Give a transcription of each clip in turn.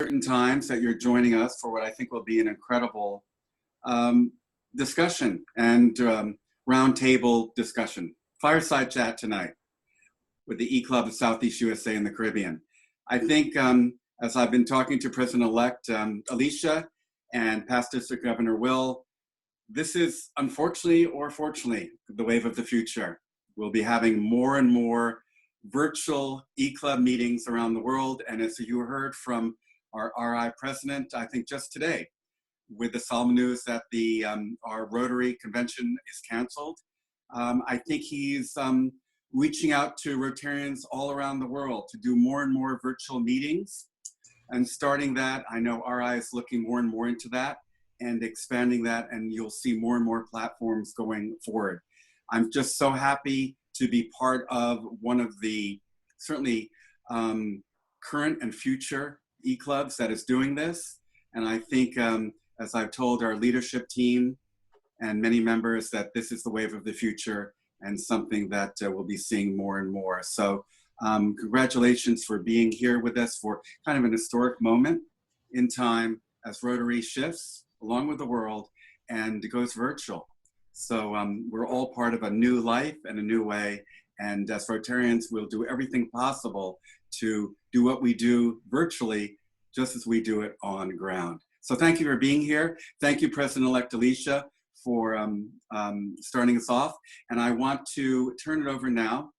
certain times that you're joining us for what I think will be an incredible discussion and roundtable discussion, fireside chat tonight with the E-Club of Southeast USA and the Caribbean. I think as I've been talking to President-elect Alicia and past District Governor Will, this is unfortunately or fortunately the wave of the future. We'll be having more and more virtual E-Club meetings around the world. And as you heard from our RI president, I think just today, with the solemn news that our Rotary convention is canceled, I think he's reaching out to Rotarians all around the world to do more and more virtual meetings. And starting that, I know RI is looking more and more into that and expanding that, and you'll see more and more platforms going forward. I'm just so happy to be part of one of the certainly current and future E-Clubs that is doing this. And I think, as I've told our leadership team and many members, that this is the wave of the future and something that we'll be seeing more and more. So congratulations for being here with us for kind of an historic moment in time as Rotary shifts along with the world and it goes virtual. So we're all part of a new life and a new way. And as Rotarians, we'll do everything possible to do what we do virtually, just as we do it on ground. So thank you for being here. Thank you, President-elect Alicia, for starting us off. And I want to turn it over now,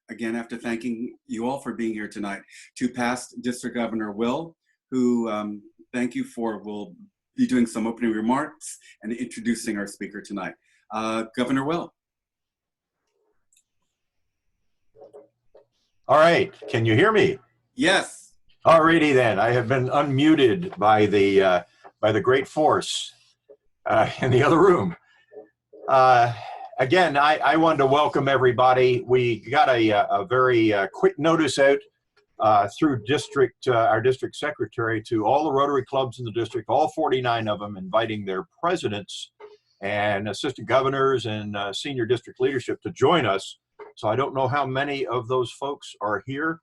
again, after thanking you all for being here tonight, to past District Governor Will, who will be doing some opening remarks and introducing our speaker tonight. Governor Will. All right, can you hear me? Yes. Alrighty then, I have been unmuted by the great force in the other room. Again, I wanted to welcome everybody. We got a very quick notice out through our district secretary to all the Rotary clubs in the district, all 49 of them, inviting their presidents and assistant governors and senior district leadership to join us. So I don't know how many of those folks are here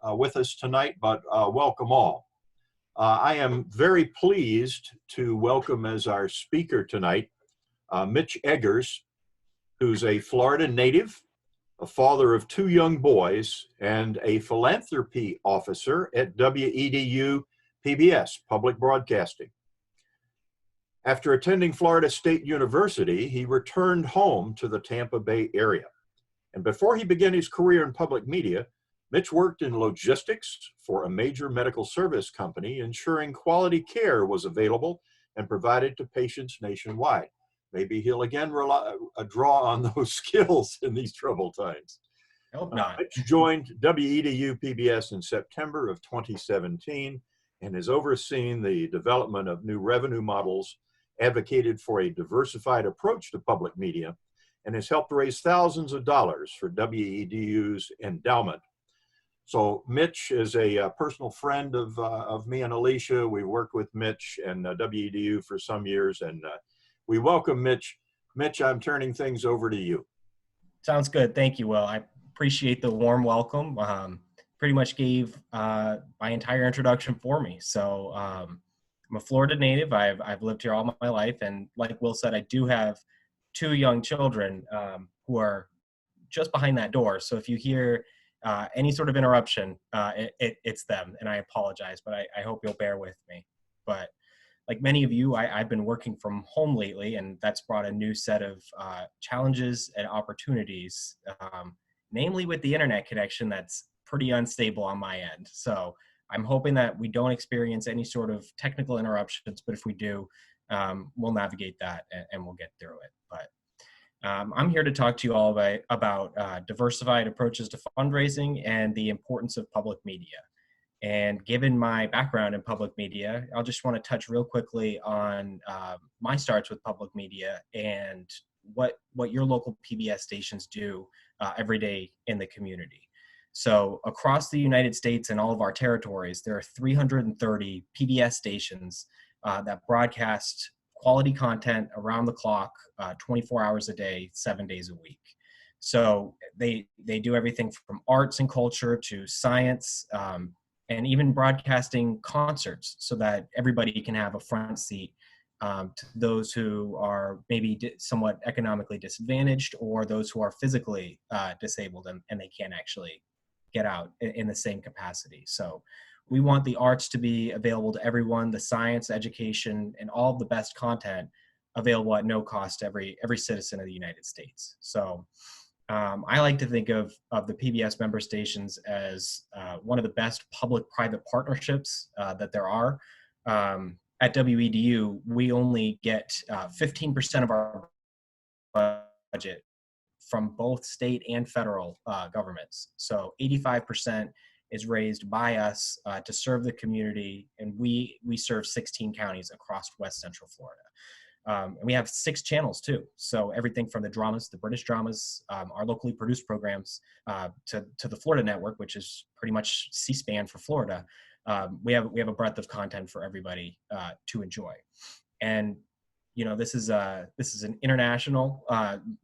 with us tonight, but welcome all. I am very pleased to welcome as our speaker tonight, Mitch Eggers, who's a Florida native, a father of 2 young boys, and a philanthropy officer at WEDU PBS, Public Broadcasting. After attending Florida State University, he returned home to the Tampa Bay area. And before he began his career in public media, Mitch worked in logistics for a major medical service company, ensuring quality care was available and provided to patients nationwide. Maybe he'll again draw on those skills in these troubled times. Hope not. Mitch joined WEDU PBS in September of 2017 and has overseen the development of new revenue models, advocated for a diversified approach to public media, and has helped raise thousands of dollars for WEDU's endowment. So Mitch is a personal friend of me and Alicia. We worked with Mitch and WEDU for some years, and we welcome Mitch. Mitch, I'm turning things over to you. Sounds good. Thank you, Will. I appreciate the warm welcome. Pretty much gave my entire introduction for me. So I'm a Florida native. I've lived here all my life. And like Will said, I do have 2 young children who are just behind that door. So if you hear any sort of interruption, it's them. And I apologize, but I hope you'll bear with me. But like many of you, I've been working from home lately, and that's brought a new set of challenges and opportunities, namely with the internet connection that's pretty unstable on my end. So I'm hoping that we don't experience any sort of technical interruptions, but if we do, we'll navigate that and we'll get through it. But I'm here to talk to you all about diversified approaches to fundraising and the importance of public media. And given my background in public media, I'll just want to touch real quickly on my starts with public media and what your local PBS stations do every day in the community. So across the United States and all of our territories, there are 330 PBS stations that broadcast quality content around the clock, 24 hours a day, 7 days a week. So they do everything from arts and culture to science, and even broadcasting concerts so that everybody can have a front seat, to those who are maybe somewhat economically disadvantaged, or those who are physically disabled and they can't actually get out in the same capacity. So we want the arts to be available to everyone, the science, education, and all of the best content available at no cost to every citizen of the United States. So I like to think of the PBS member stations as one of the best public-private partnerships that there are. At WEDU, we only get 15% of our budget from both state and federal governments. So 85% is raised by us to serve the community, and we serve 16 counties across West Central Florida. And we have 6 channels too. So everything from the dramas, the British dramas, our locally produced programs, to the Florida Network, which is pretty much C-SPAN for Florida. We have a breadth of content for everybody to enjoy. And this is an international.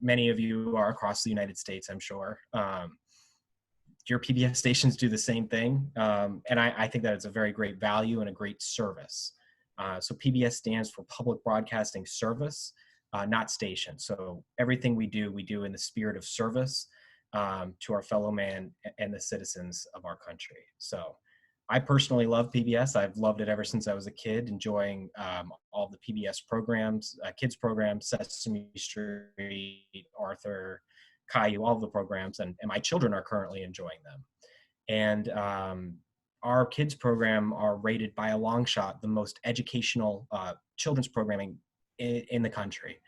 Many of you are across the United States, I'm sure. Your PBS stations do the same thing, and I think that it's a very great value and a great service. So PBS stands for Public Broadcasting Service, not station. So everything we do in the spirit of service to our fellow man and the citizens of our country. So I personally love PBS. I've loved it ever since I was a kid, enjoying all the PBS programs, kids programs, Sesame Street, Arthur, Caillou, all of the programs, and my children are currently enjoying them. And our kids program are rated by a long shot the most educational children's programming in the country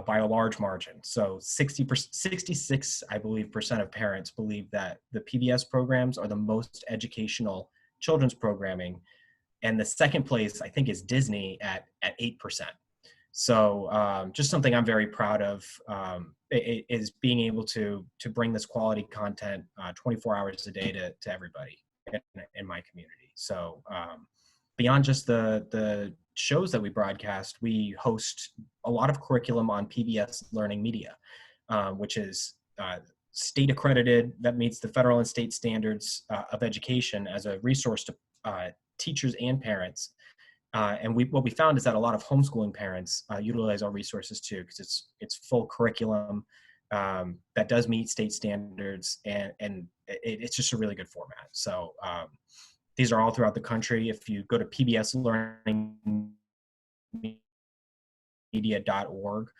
by a large margin. So 66, I believe, percent of parents believe that the PBS programs are the most educational children's programming. And the second place, I think, is Disney at 8%. So just something I'm very proud of is being able to bring this quality content 24 hours a day to everybody in my community. So beyond just the shows that we broadcast, we host a lot of curriculum on PBS Learning Media, which is state accredited, that meets the federal and state standards of education as a resource to teachers and parents. And what we found is that a lot of homeschooling parents utilize our resources too, because it's full curriculum that does meet state standards, and it's just a really good format. So these are all throughout the country. If you go to pbslearningmedia.org,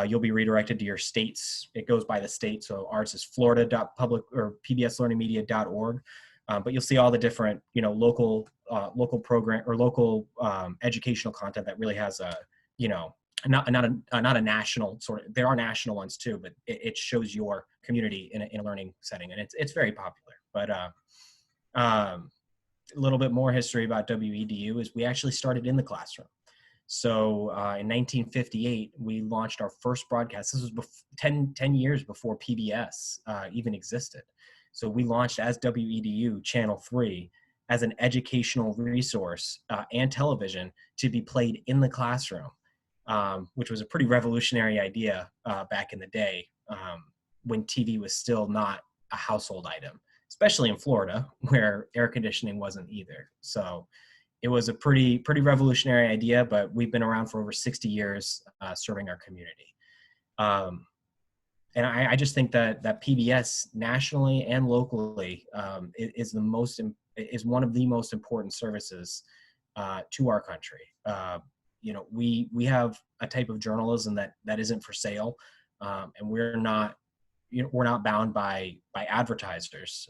you'll be redirected to your states. It goes by the state. So ours is florida.public or pbslearningmedia.org. But you'll see all the different, local program or local educational content that really has a, not a national sort of. There are national ones too, but it shows your community in a learning setting, and it's very popular. But a little bit more history about WEDU is we actually started in the classroom. So in 1958, we launched our first broadcast. This was 10 years before PBS even existed. So we launched as WEDU Channel 3 as an educational resource and television to be played in the classroom, which was a pretty revolutionary idea back in the day when TV was still not a household item, especially in Florida where air conditioning wasn't either. So it was a pretty revolutionary idea, but we've been around for over 60 years serving our community. And I just think that PBS nationally and locally is one of the most important services to our country. We have a type of journalism that isn't for sale, and we're not bound by advertisers.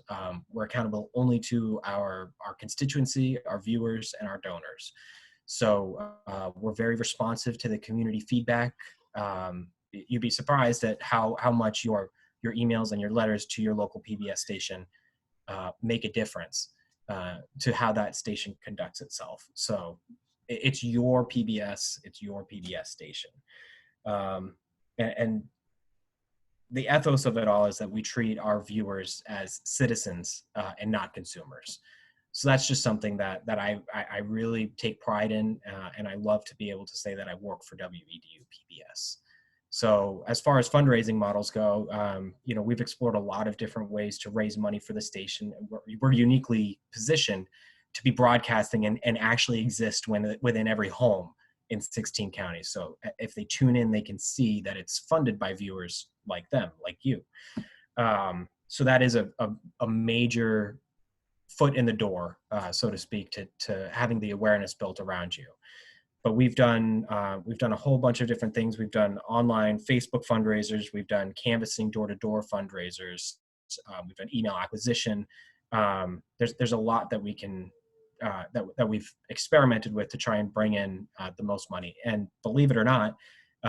We're accountable only to our constituency, our viewers, and our donors. So we're very responsive to the community feedback. You'd be surprised at how much your emails and your letters to your local PBS station make a difference to how that station conducts itself. So it's your PBS, it's your PBS station. And the ethos of it all is that we treat our viewers as citizens and not consumers. So that's just something that I really take pride in, and I love to be able to say that I work for WEDU PBS. So as far as fundraising models go, we've explored a lot of different ways to raise money for the station. We're uniquely positioned to be broadcasting and actually exist within every home in 16 counties. So if they tune in, they can see that it's funded by viewers like them, like you. So that is a major foot in the door, so to speak, to having the awareness built around you. But we've done a whole bunch of different things. We've done online Facebook fundraisers. We've done canvassing door-to-door fundraisers. We've done email acquisition. There's a lot that we can that we've experimented with to try and bring in the most money. And believe it or not,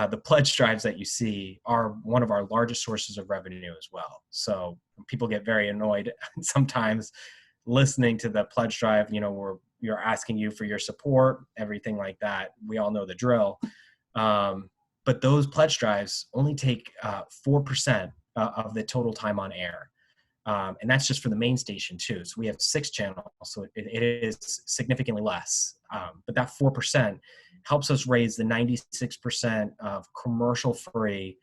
the pledge drives that you see are one of our largest sources of revenue as well. So people get very annoyed sometimes listening to the pledge drive, where you're asking you for your support, everything like that. We all know the drill. But those pledge drives only take 4% of the total time on air. And that's just for the main station too. So we have 6 channels, so it is significantly less. But that 4% helps us raise the 96% of commercial-free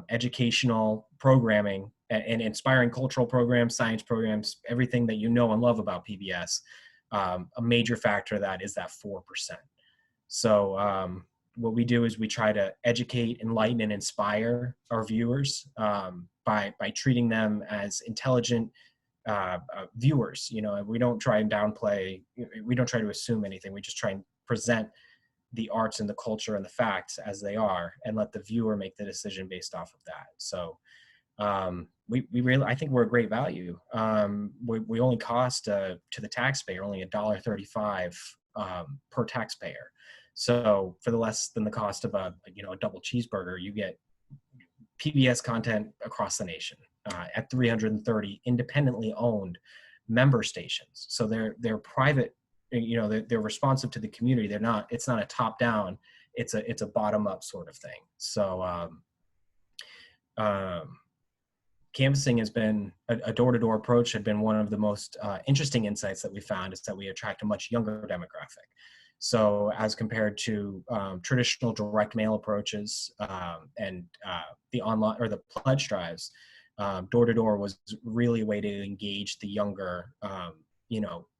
educational programming and inspiring cultural programs, science programs, everything that you know and love about PBS. A major factor of that is that 4%. So what we do is we try to educate, enlighten, and inspire our viewers by treating them as intelligent viewers. We don't try and downplay, we don't try to assume anything. We just try and present the arts and the culture and the facts as they are, and let the viewer make the decision based off of that. So we really, I think we're a great value. We only cost to the taxpayer only $1.35 per taxpayer. So for the less than the cost of a double cheeseburger, you get PBS content across the nation at 330 independently owned member stations. So they're private. They're responsive to the community. It's not a top down. It's a bottom up sort of thing. So canvassing has been a door-to-door approach, had been one of the most interesting insights that we found, is that we attract a much younger demographic. So as compared to traditional direct mail approaches and the online or the pledge drives, door-to-door was really a way to engage the younger,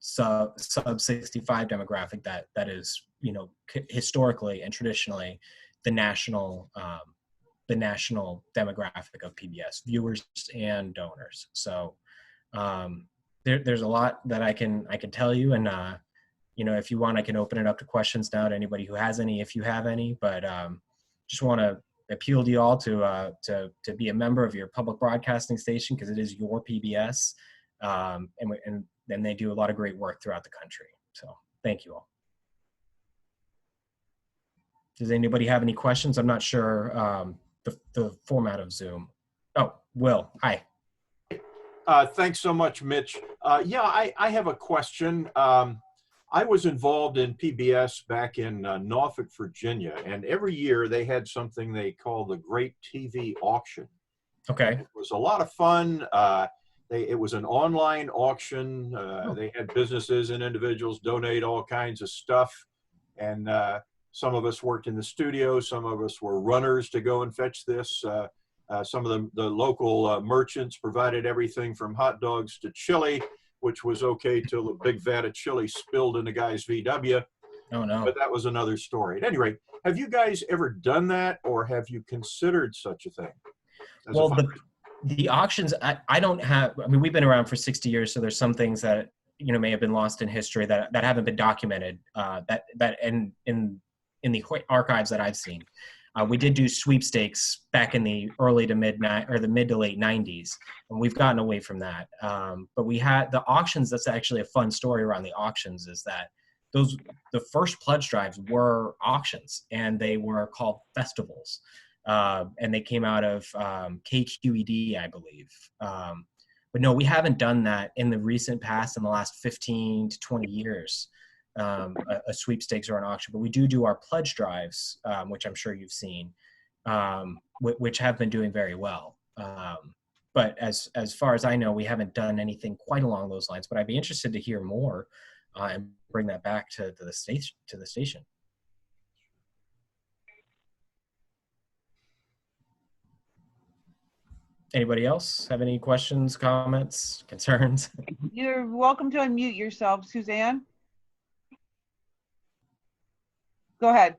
sub 65 demographic that is, historically and traditionally the national demographic of PBS viewers and donors. So there's a lot that I can tell you, and if you want, I can open it up to questions now to anybody who has any, if you have any. But just want to appeal to you all to be a member of your public broadcasting station, because it is your PBS, and then they do a lot of great work throughout the country. So thank you all. Does anybody have any questions? I'm not sure the format of Zoom. Oh, Will, hi. Thanks so much, Mitch. Yeah, I have a question. I was involved in PBS back in Norfolk, Virginia, and every year they had something they call the Great TV Auction. Okay. It was a lot of fun. It was an online auction. They had businesses and individuals donate all kinds of stuff. And some of us worked in the studio. Some of us were runners to go and fetch this. Some of the local merchants provided everything from hot dogs to chili, which was okay till the big vat of chili spilled in the guy's VW. Oh, no. But that was another story. At any rate, have you guys ever done that, or have you considered such a thing? Well, the auctions, I don't have, I mean, we've been around for 60 years, so there's some things that, may have been lost in history that haven't been documented, that in the archives that I've seen. We did do sweepstakes back in the early to mid to late 90s, and we've gotten away from that. But we had the auctions. That's actually a fun story around the auctions, is that the first pledge drives were auctions, and they were called festivals. And they came out of KQED, I believe. But no, we haven't done that in the recent past, in the last 15 to 20 years, a sweepstakes or an auction. But we do our pledge drives, which I'm sure you've seen, which have been doing very well. But as far as I know, we haven't done anything quite along those lines. But I'd be interested to hear more and bring that back to the station. Anybody else have any questions, comments, concerns? You're welcome to unmute yourself, Suzanne. Go ahead.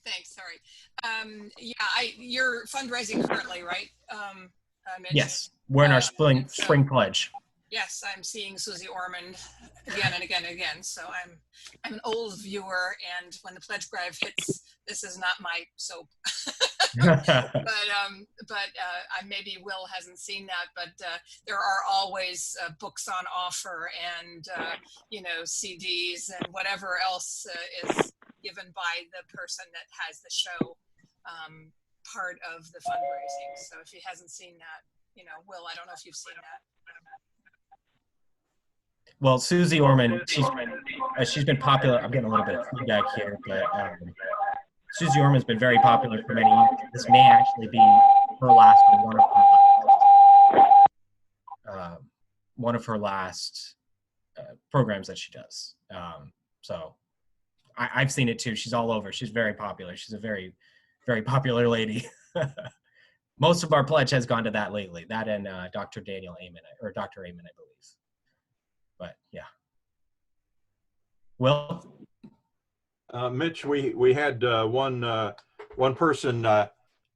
Thanks. Sorry. Yeah, you're fundraising currently, right? Mitch? Yes, we're in our and so- spring pledge. Yes, I'm seeing Susie Orman again and again and again. So I'm an old viewer, and when the pledge drive hits, this is not my soap. but maybe Will hasn't seen that. But there are always books on offer, and CDs and whatever else is given by the person that has the show part of the fundraising. So if he hasn't seen that, Will, I don't know if you've seen that. Well, Susie Orman, she's been popular. I'm getting a little bit of feedback here, but Susie Orman's been very popular for many years. This may actually be her last one of her last programs that she does. So I've seen it too. She's all over. She's very popular. She's a very, very popular lady. Most of our pledge has gone to that lately. That and Dr. Daniel Amen, or Dr. Amen, I believe. But yeah. Will? Mitch, we had one person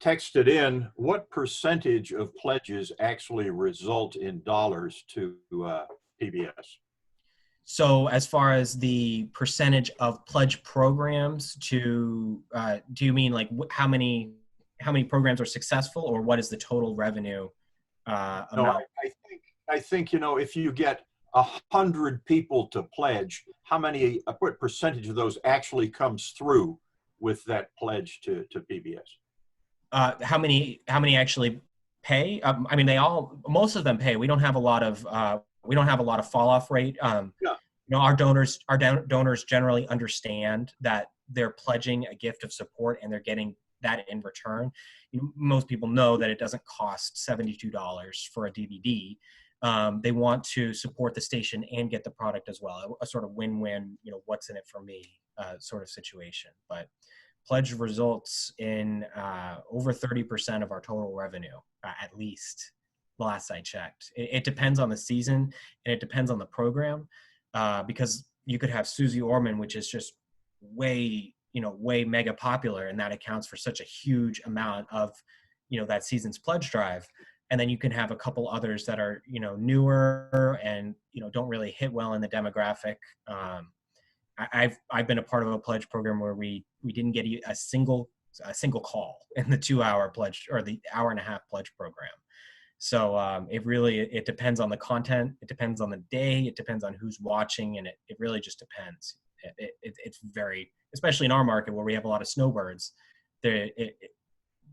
texted in, what percentage of pledges actually result in dollars to PBS? So as far as the percentage of pledge programs do you mean like how many programs are successful, or what is the total revenue amount? No, I think if you get 100 people to pledge, what percentage of those actually comes through with that pledge to PBS? How many actually pay? I mean, most of them pay. We don't have a lot of fall off rate. Our donors generally understand that they're pledging a gift of support and they're getting that in return. Most people know that it doesn't cost $72 for a DVD. They want to support the station and get the product as well. A sort of win-win, what's in it for me sort of situation. But pledge results in over 30% of our total revenue, at least the last I checked. It depends on the season and it depends on the program, because you could have Susie Orman, which is just way mega popular, and that accounts for such a huge amount of, that season's pledge drive. And then you can have a couple others that are, newer and, don't really hit well in the demographic. I've been a part of a pledge program where we didn't get a single call in the 2-hour pledge or the hour-and-a-half pledge program. So it depends on the content. It depends on the day. It depends on who's watching, and it really just depends. It's very, especially in our market where we have a lot of snowbirds,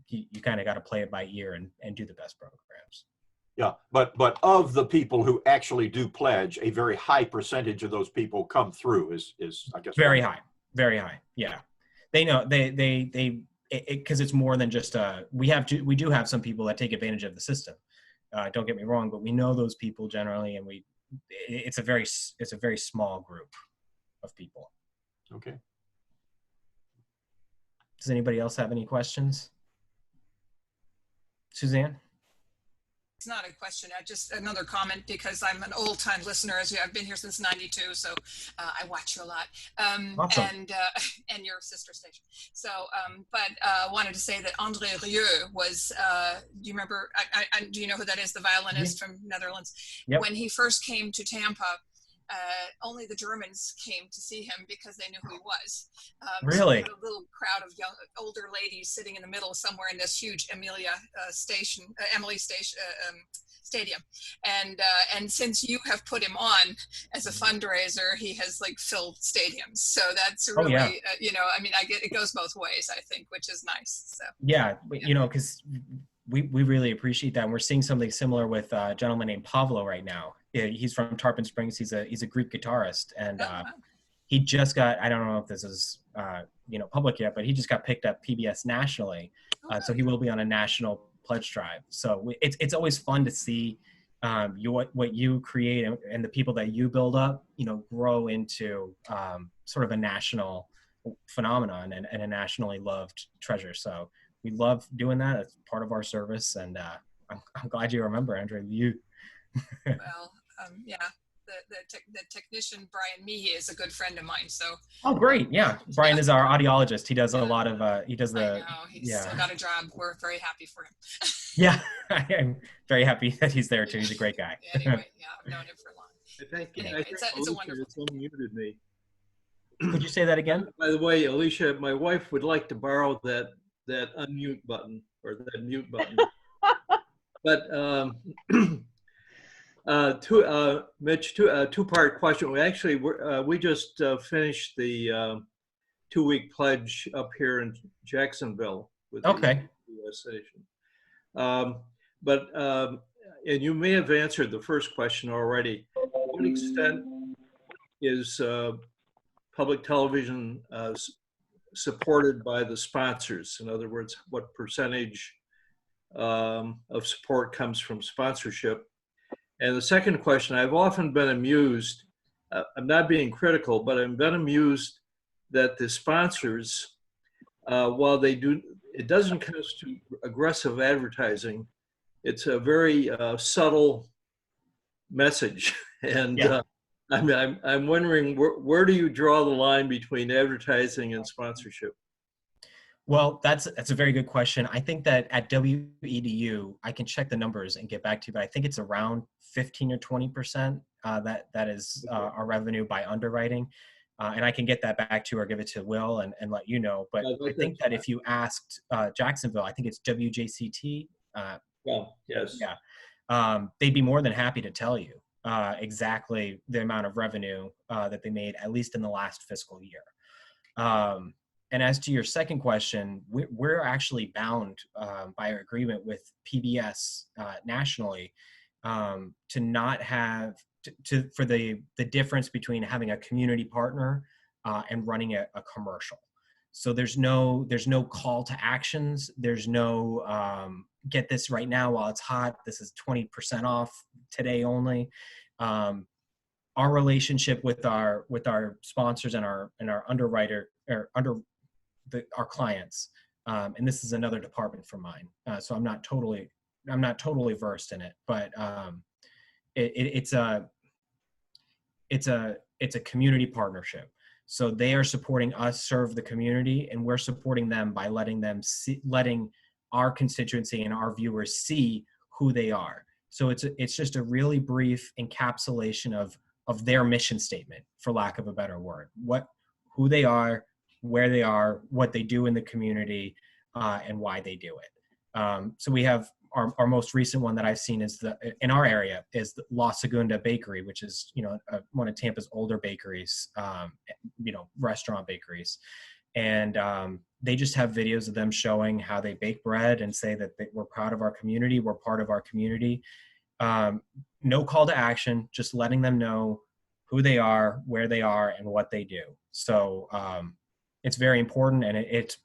you kind of got to play it by ear and do the best programs. Yeah, but of the people who actually do pledge, a very high percentage of those people come through is I guess very high. Yeah, they know because it's more than just we do have some people that take advantage of the system. Don't get me wrong, but we know those people generally, and it's a very small group of people. Okay. Does anybody else have any questions? Suzanne? It's not a question, just another comment, because I'm an old time listener. I've been here since '92, so I watch you a lot. Awesome. And your sister station. So, but wanted to say that André Rieu was, do you remember, do you know who that is, the violinist from Netherlands? Yep. When he first came to Tampa, only the Germans came to see him because they knew who he was. Really? So a little crowd of older ladies sitting in the middle somewhere in this huge Emily Stadium. And since you have put him on as a fundraiser, he has filled stadiums. So that's really, it goes both ways, I think, which is nice. So yeah, because we really appreciate that. And we're seeing something similar with a gentleman named Pavlo right now. He's from Tarpon Springs. He's a Greek guitarist, and he just got, I don't know if this is public yet, but he just got picked up PBS nationally. So he will be on a national pledge drive. So it's always fun to see what you create and the people that you build up, grow into sort of a national phenomenon and a nationally loved treasure. So we love doing that. It's part of our service, and I'm glad you remember, Andrew. Well, yeah, the technician Brian Meehy is a good friend of mine. So. Oh, great! Yeah, Brian is our audiologist. He does a lot of he does I the know he's still got a job. We're very happy for him. yeah. I'm very happy that he's there too. He's a great guy. Anyway, yeah, I've known him for long. I think Anyway, it's a Alicia wonderful has unmuted me. Could you say that again? By the way, Alicia, my wife would like to borrow that unmute button or that mute button. But Mitch, two-part question. We just finished the 2-week pledge up here in Jacksonville with the US station. And you may have answered the first question already. To what extent is public television supported by the sponsors? In other words, what percentage of support comes from sponsorship? And the second question, I've often been amused, I'm not being critical, but I've been amused that the sponsors, while it doesn't constitute aggressive advertising, it's a very subtle message. And I'm wondering, where do you draw the line between advertising and sponsorship? Well, that's a very good question. I think that at WEDU, I can check the numbers and get back to you, but I think it's around 15 or 20% that is our revenue by underwriting. And I can get that back to you or give it to Will and let you know. But I think that if you asked Jacksonville, I think it's WJCT. Yes. Yeah. They'd be more than happy to tell you exactly the amount of revenue that they made, at least in the last fiscal year. And as to your second question, we're actually bound by our agreement with PBS nationally to not have for the difference between having a community partner and running a commercial. So there's no call to actions. There's no get this right now while it's hot. This is 20% off today only. Our relationship with our sponsors and our underwriter or our clients, and this is another department from mine, so I'm not totally versed in it, but it's a community partnership. So they are supporting us serve the community, and we're supporting them by letting our constituency and our viewers see who they are. So it's just a really brief encapsulation of their mission statement, for lack of a better word, who they are, where they are, what they do in the community, and why they do it. So we have our most recent one that I've seen in our area is the La Segunda Bakery, which is one of Tampa's older bakeries, restaurant bakeries, and they just have videos of them showing how they bake bread and say that we're proud of our community, we're part of our community. No call to action, just letting them know who they are, where they are, and what they do. So it's very important, and it's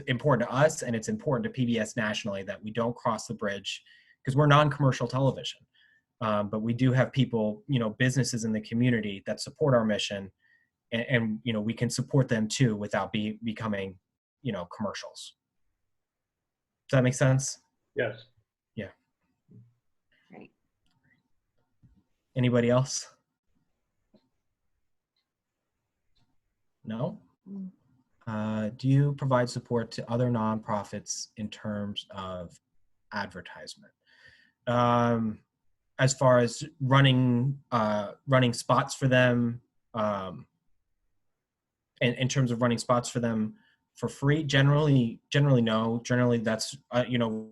important to us, and it's important to PBS nationally that we don't cross the bridge, because we're non-commercial television. But we do have people, businesses in the community that support our mission, and we can support them too without becoming, commercials. Does that make sense? Yes. Yeah. Great. Anybody else? No? Do you provide support to other nonprofits in terms of advertisement? As far as running spots for them, in terms of running spots for them for free, generally no. Generally that's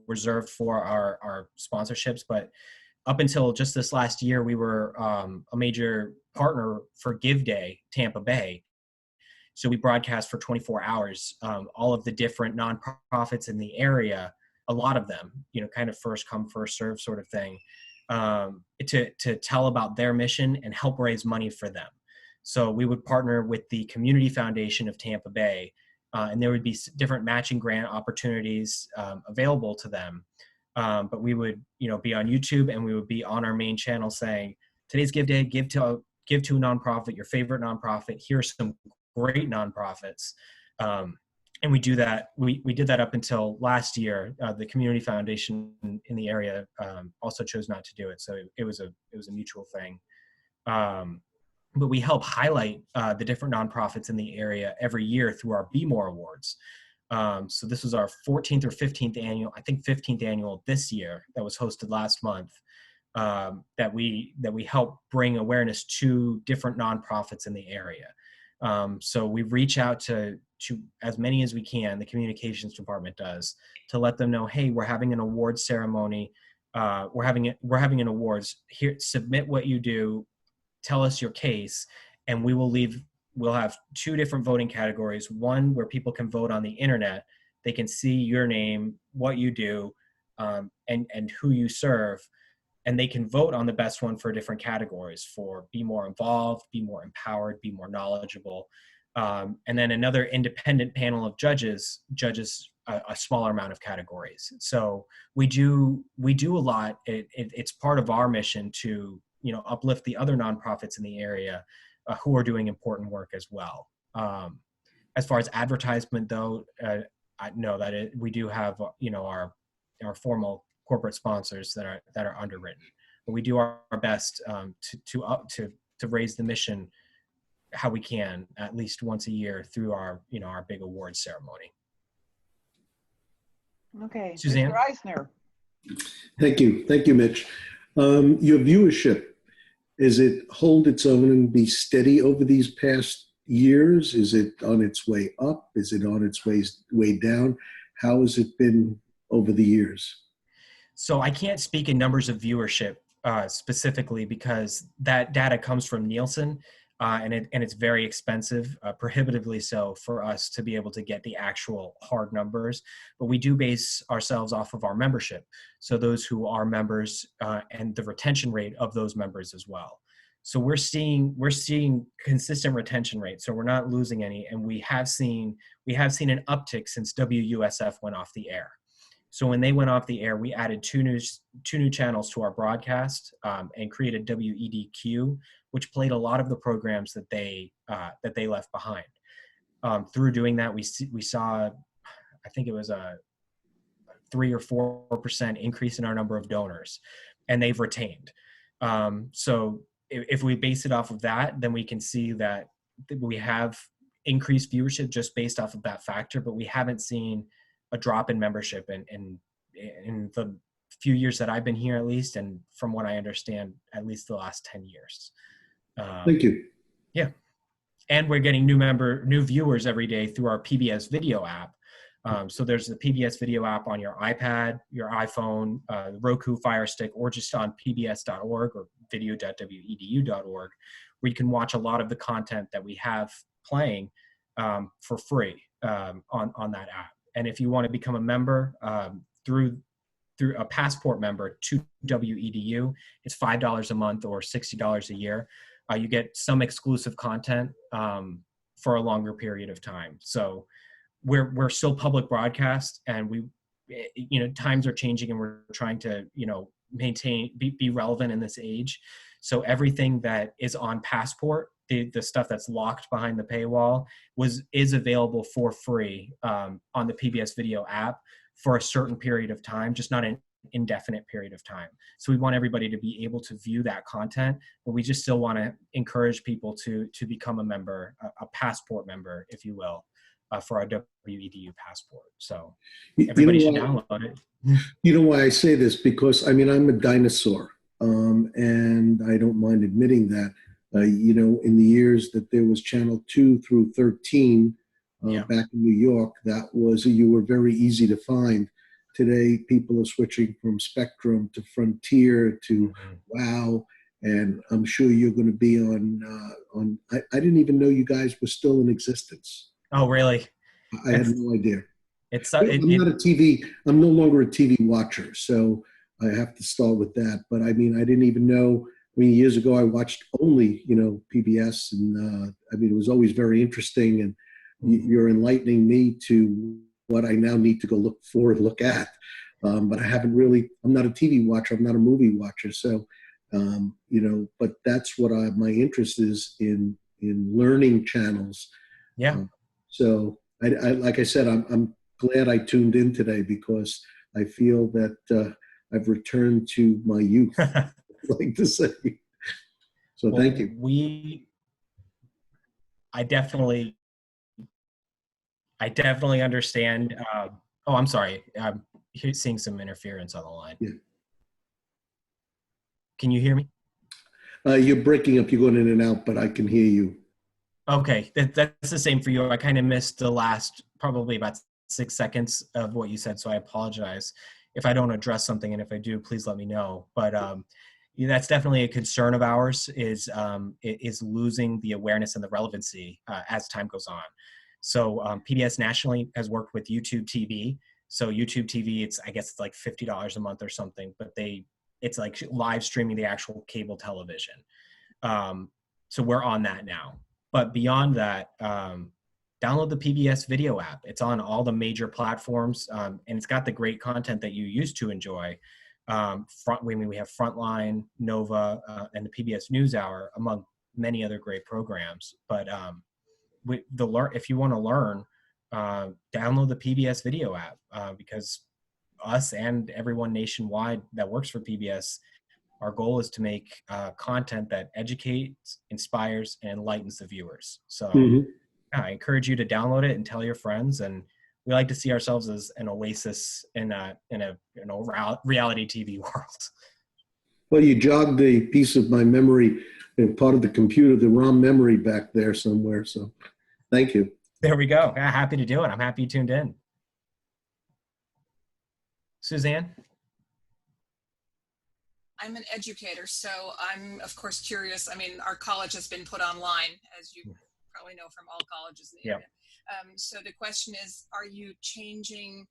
reserved for our sponsorships. But up until just this last year, we were a major partner for Give Day Tampa Bay. So we broadcast for 24 hours, all of the different nonprofits in the area, a lot of them, kind of first come, first serve sort of thing, to tell about their mission and help raise money for them. So we would partner with the Community Foundation of Tampa Bay, and there would be different matching grant opportunities available to them. But we would, be on YouTube, and we would be on our main channel saying, today's Give Day, give to a nonprofit, your favorite nonprofit. Here's some great nonprofits, And we do that. We did that up until last year. The community foundation in the area also chose not to do it, so it was a mutual thing. But we help highlight the different nonprofits in the area every year through our Be More Awards. So this was our 14th or 15th annual, I think 15th annual this year, that was hosted last month. That we help bring awareness to different nonprofits in the area. So we reach out to as many as we can, the communications department does, to let them know, hey, we're having an awards ceremony. We're having an awards here. Submit what you do, tell us your case, and we'll have 2 different voting categories. One where people can vote on the internet. They can see your name, what you do, and who you serve. And they can vote on the best one for different categories, for be more involved, be more empowered, be more knowledgeable. And then another independent panel of judges a smaller amount of categories. So we do a lot. It's part of our mission to, uplift the other nonprofits in the area who are doing important work as well. As far as advertisement though, I know that we do have, our formal corporate sponsors that are underwritten, but we do our best to raise the mission how we can, at least once a year, through our big awards ceremony. Okay, Suzanne? Mr. Eisner. Thank you, Mitch. Your viewership, is it hold its own and be steady over these past years? Is it on its way up? Is it on its way down? How has it been over the years? So I can't speak in numbers of viewership specifically, because that data comes from Nielsen, and it's very expensive, prohibitively so, for us to be able to get the actual hard numbers. But we do base ourselves off of our membership, so those who are members and the retention rate of those members as well. So we're seeing consistent retention rates, so we're not losing any, and we have seen an uptick since WUSF went off the air. So when they went off the air, we added two new channels to our broadcast and created WEDQ, which played a lot of the programs that they left behind. Through doing that, we saw, I think it was a 3 or 4% increase in our number of donors, and they've retained. So if we base it off of that, then we can see that we have increased viewership just based off of that factor, but we haven't seen a drop in membership in the few years that I've been here, at least, and from what I understand, at least the last 10 years. Thank you. Yeah. And we're getting new viewers every day through our PBS video app. So there's the PBS video app on your iPad, your iPhone, Roku Fire Stick, or just on pbs.org or video.wedu.org, where you can watch a lot of the content that we have playing for free on that app. And if you want to become a member through a Passport member to WEDU, it's $5 a month or $60 a year. You get some exclusive content for a longer period of time. So we're still public broadcast, and times are changing, and we're trying to be relevant in this age. So everything that is on Passport, the stuff that's locked behind the paywall, is available for free on the PBS video app for a certain period of time, just not an indefinite period of time. So we want everybody to be able to view that content, but we just still want to encourage people to become a member, a Passport member, if you will, for our WEDU Passport. So everybody should download it. You know why I say this? Because I'm a dinosaur, and I don't mind admitting that. In the years that there was channel 2 through 13 back in New York, you were very easy to find. Today, people are switching from Spectrum to Frontier to Wow, and I'm sure you're going to be on. I didn't even know you guys were still in existence. Oh, really? I had no idea. I'm I'm no longer a TV watcher, so I have to start with that. But I didn't even know. Years ago, I watched only, PBS, and it was always very interesting. And you're enlightening me to what I now need to go look at. But I haven't really. I'm not a TV watcher. I'm not a movie watcher. So, but that's what my interest is in learning channels. Yeah. So like I said, I'm glad I tuned in today because I feel that I've returned to my youth, I like to say. So Well, thank you. I definitely understand. Oh, I'm sorry. I'm seeing some interference on the line. Yeah. Can you hear me? You're breaking up. You're going in and out, but I can hear you. Okay, that's the same for you. I kind of missed the last probably about 6 seconds of what you said, so I apologize if I don't address something, and if I do, please let me know. But yeah, that's definitely a concern of ours is losing the awareness and the relevancy as time goes on. So PBS nationally has worked with YouTube TV. So YouTube TV, I guess it's like $50 a month or something, but it's like live streaming the actual cable television. So we're on that now. But beyond that, download the PBS video app. It's on all the major platforms, and it's got the great content that you used to enjoy. We have Frontline, Nova, and the PBS NewsHour, among many other great programs. But if you want to learn, download the PBS video app because us and everyone nationwide that works for PBS, our goal is to make content that educates, inspires, and enlightens the viewers. So I encourage you to download it and tell your friends. And we like to see ourselves as an oasis in a reality TV world. Well, you jogged a piece of my memory and part of the computer, the ROM memory back there somewhere. So thank you. There we go. Yeah, happy to do it. I'm happy you tuned in. Suzanne? I'm an educator, so I'm of course curious. I mean, our college has been put online, as you probably know from all colleges in the area. So the question is, are you changing?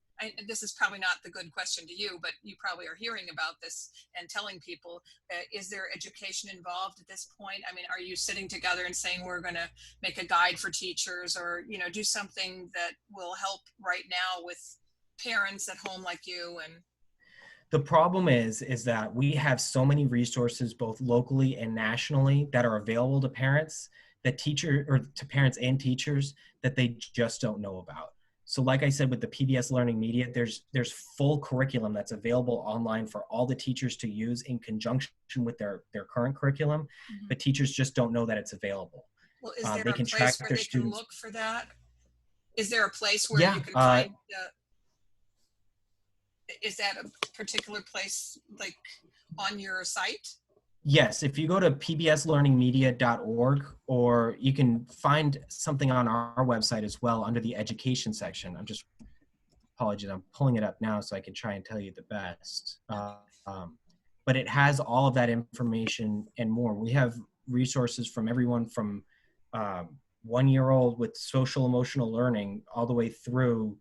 This is probably not the good question to you, but you probably are hearing about this and telling people, is there education involved at this point? I mean, are you sitting together and saying, we're going to make a guide for teachers, or, you know, do something that will help right now with parents at home like you? And the problem is that we have so many resources, both locally and nationally, that are available to parents, to parents and teachers, that they just don't know about. So like I said, with the PBS Learning Media, there's full curriculum that's available online for all the teachers to use in conjunction with their current curriculum, but teachers just don't know that it's available. Well, is there a place where they can look for that? Is there a place where you can find is that a particular place like on your site? Yes, if you go to pbslearningmedia.org, or you can find something on our website as well under the education section. Apologies, I'm pulling it up now so I can try and tell you the best. But it has all of that information and more. We have resources from everyone from 1-year-old with social emotional learning all the way through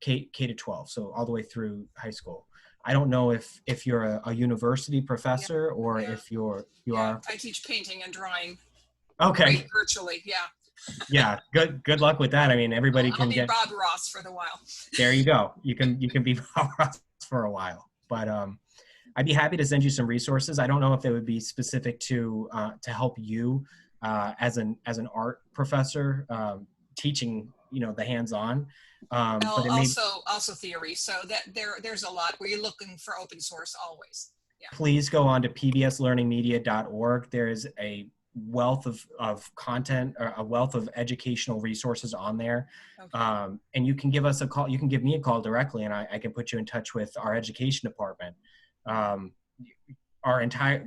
K to 12, so all the way through high school. I don't know if you're a university professor or if you are. I teach painting and drawing. Okay. Virtually, Yeah. Good luck with that. I mean, everybody can get. I'll be Bob Ross for the while. There you go. You can be Bob Ross for a while, but I'd be happy to send you some resources. I don't know if they would be specific to help you as an art professor teaching, the hands-on. But it also theory. So that there's a lot where you're looking for open source always. Yeah. Please go on to pbslearningmedia.org. There is a wealth of content, a wealth of educational resources on there. Okay. And you can give us a call. You can give me a call directly, and I can put you in touch with our education department.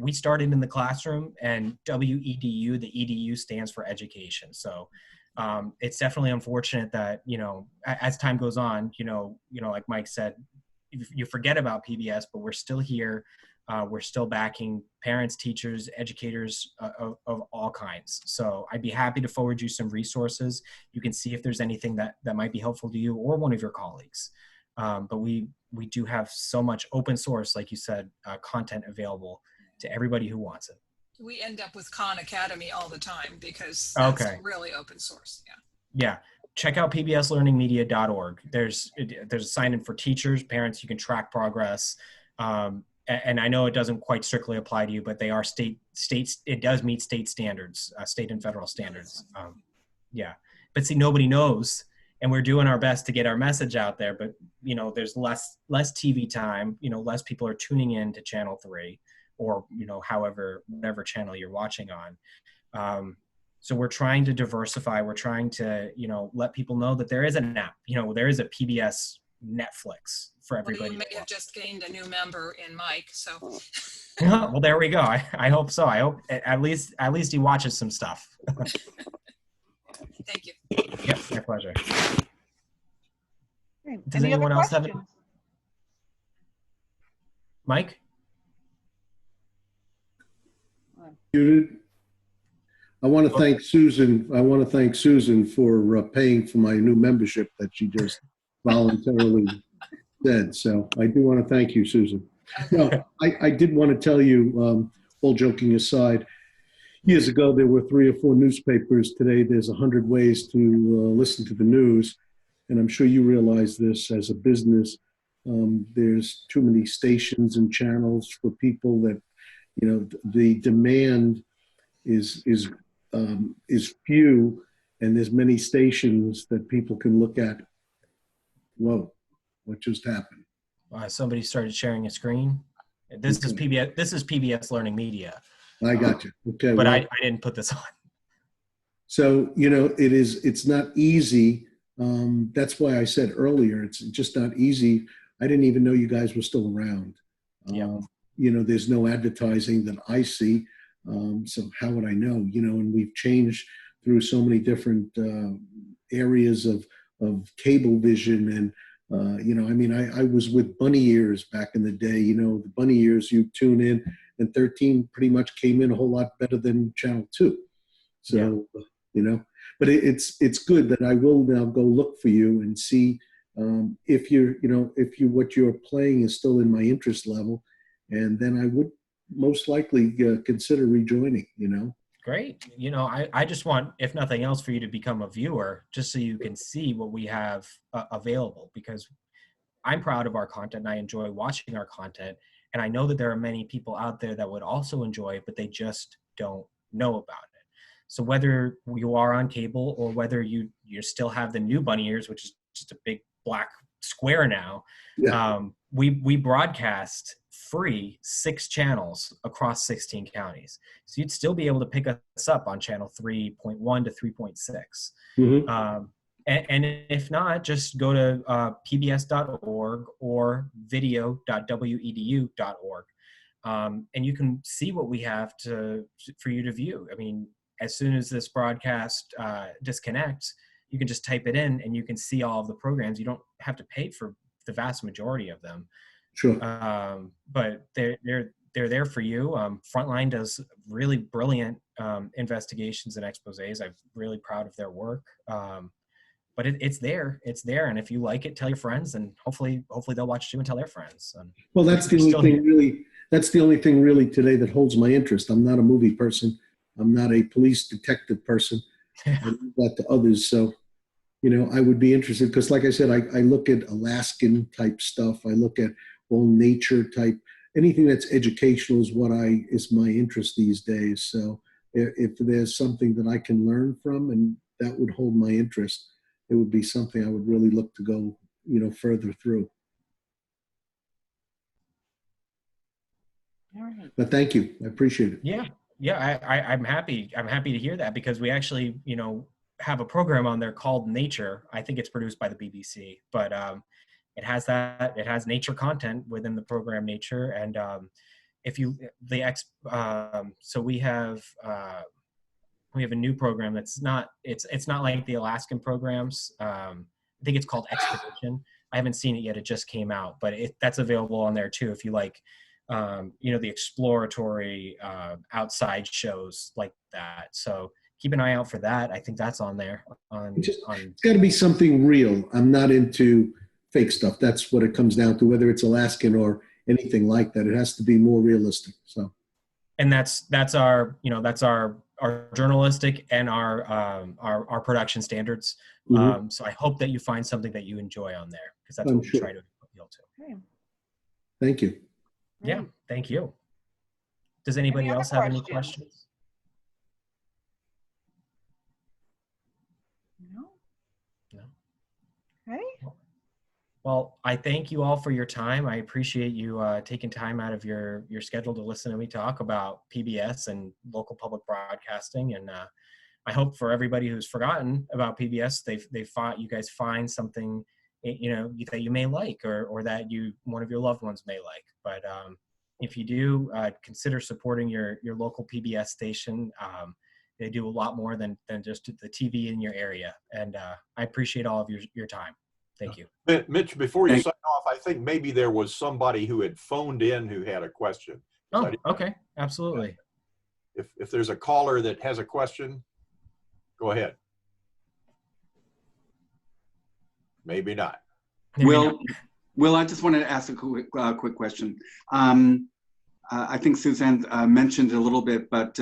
We started in the classroom, and WEDU, the EDU stands for education. So it's definitely unfortunate that, as time goes on, like Mike said, you forget about PBS, but we're still here. We're still backing parents, teachers, educators of all kinds. So I'd be happy to forward you some resources. You can see if there's anything that might be helpful to you or one of your colleagues. But we do have so much open source, like you said, content available to everybody who wants it. We end up with Khan Academy all the time because that's really open source. Yeah. Check out pbslearningmedia.org. There's a sign-in for teachers, parents. You can track progress. And I know it doesn't quite strictly apply to you, but they are it does meet state standards, state and federal standards. But see, nobody knows and we're doing our best to get our message out there, but you know, there's less TV time, you know, less people are tuning in to channel 3 or, you know, whatever channel you're watching on. So we're trying to diversify. We're trying to, you know, let people know that there is an app, you know, there is a PBS Netflix for everybody. Well, you may have just gained a new member in Mike, so. Well, there we go. I hope so. I hope at least he watches some stuff. Thank you. Yep, my pleasure. Okay. Does Any other anyone else have questions? Mike? Muted. I want to thank Susan. I want to thank Susan for paying for my new membership that she just voluntarily said. So I do want to thank you, Susan. No, I did want to tell you, all joking aside, years ago there were 3 or 4 newspapers. Today there's 100 ways to listen to the news. And I'm sure you realize this as a business. There's too many stations and channels for people that, you know, the demand is few, and there's many stations that people can look at. Whoa, what just happened? Somebody started sharing a screen. This is Okay. PBS. This is PBS Learning Media. I got you. Okay. But well, I didn't put this on. So, you know, it's not easy. That's why I said earlier, it's just not easy. I didn't even know you guys were still around. Yep. You know, there's no advertising that I see. So how would I know? You know, and we've changed through so many different areas of cable vision. And, you know, I mean, I was with Bunny Ears back in the day. You know, the Bunny Ears, you tune in, and 13 pretty much came in a whole lot better than Channel 2. So, you know, but it's good that I will now go look for you and see if you're, you know, what you're playing is still in my interest level. And then I would most likely consider rejoining, you know. Great. You know, I just want, if nothing else, for you to become a viewer, just so you can see what we have available, because I'm proud of our content and I enjoy watching our content. And I know that there are many people out there that would also enjoy it, but they just don't know about it. So whether you are on cable or whether you still have the new Bunny Ears, which is just a big black square now, Yeah. we broadcast free 6 channels across 16 counties. So you'd still be able to pick us up on channel 3.1 to 3.6. Mm-hmm. And if not, just go to pbs.org or video.wedu.org. And you can see what we have for you to view. I mean, as soon as this broadcast disconnects, you can just type it in and you can see all of the programs. You don't have to pay for the vast majority of them. Sure. But they're there for you. Frontline does really brilliant investigations and exposés. I'm really proud of their work. But it's there. And if you like it, tell your friends, and hopefully they'll watch too and tell their friends. Well, that's the only thing really. That's the only thing really today that holds my interest. I'm not a movie person. I'm not a police detective person. I leave that to others. So, you know, I would be interested because, like I said, I look at Alaskan type stuff. I look at all nature type. Anything that's educational is my interest these days. So, if there's something that I can learn from and that would hold my interest, it would be something I would really look to go, you know, further through. All right. But thank you. I appreciate it. Yeah. I'm happy to hear that, because we actually, you know, have a program on there called Nature. I think it's produced by the BBC, but it has nature content within the program Nature. And so we have a new program that's not like the Alaskan programs. I think it's called Expedition. I haven't seen it yet. It just came out, but that's available on there too if you like. You know, the exploratory outside shows like that. So keep an eye out for that. I think that's on there. It's got to be something real. I'm not into fake stuff. That's what it comes down to, whether it's Alaskan or anything like that. It has to be more realistic. So, and that's our journalistic and our production standards. mm-hmm. So I hope that you find something that you enjoy on there, because that's I'm what we sure. try to appeal to. Okay. Thank you. Yeah, thank you. Does anybody else have any questions? No. No. Right? Well, I thank you all for your time. I appreciate you taking time out of your schedule to listen to me talk about PBS and local public broadcasting. And I hope for everybody who's forgotten about PBS, you guys find something, that you may like, or that one of your loved ones may like. But if you do, consider supporting your local PBS station. They do a lot more than just the TV in your area. And I appreciate all of your time. Thank you. Mitch, before you sign off, I think maybe there was somebody who had phoned in who had a question. Oh, okay. Absolutely. If there's a caller that has a question, go ahead. Maybe not. Will, I just wanted to ask a quick question. I think Suzanne mentioned it a little bit, but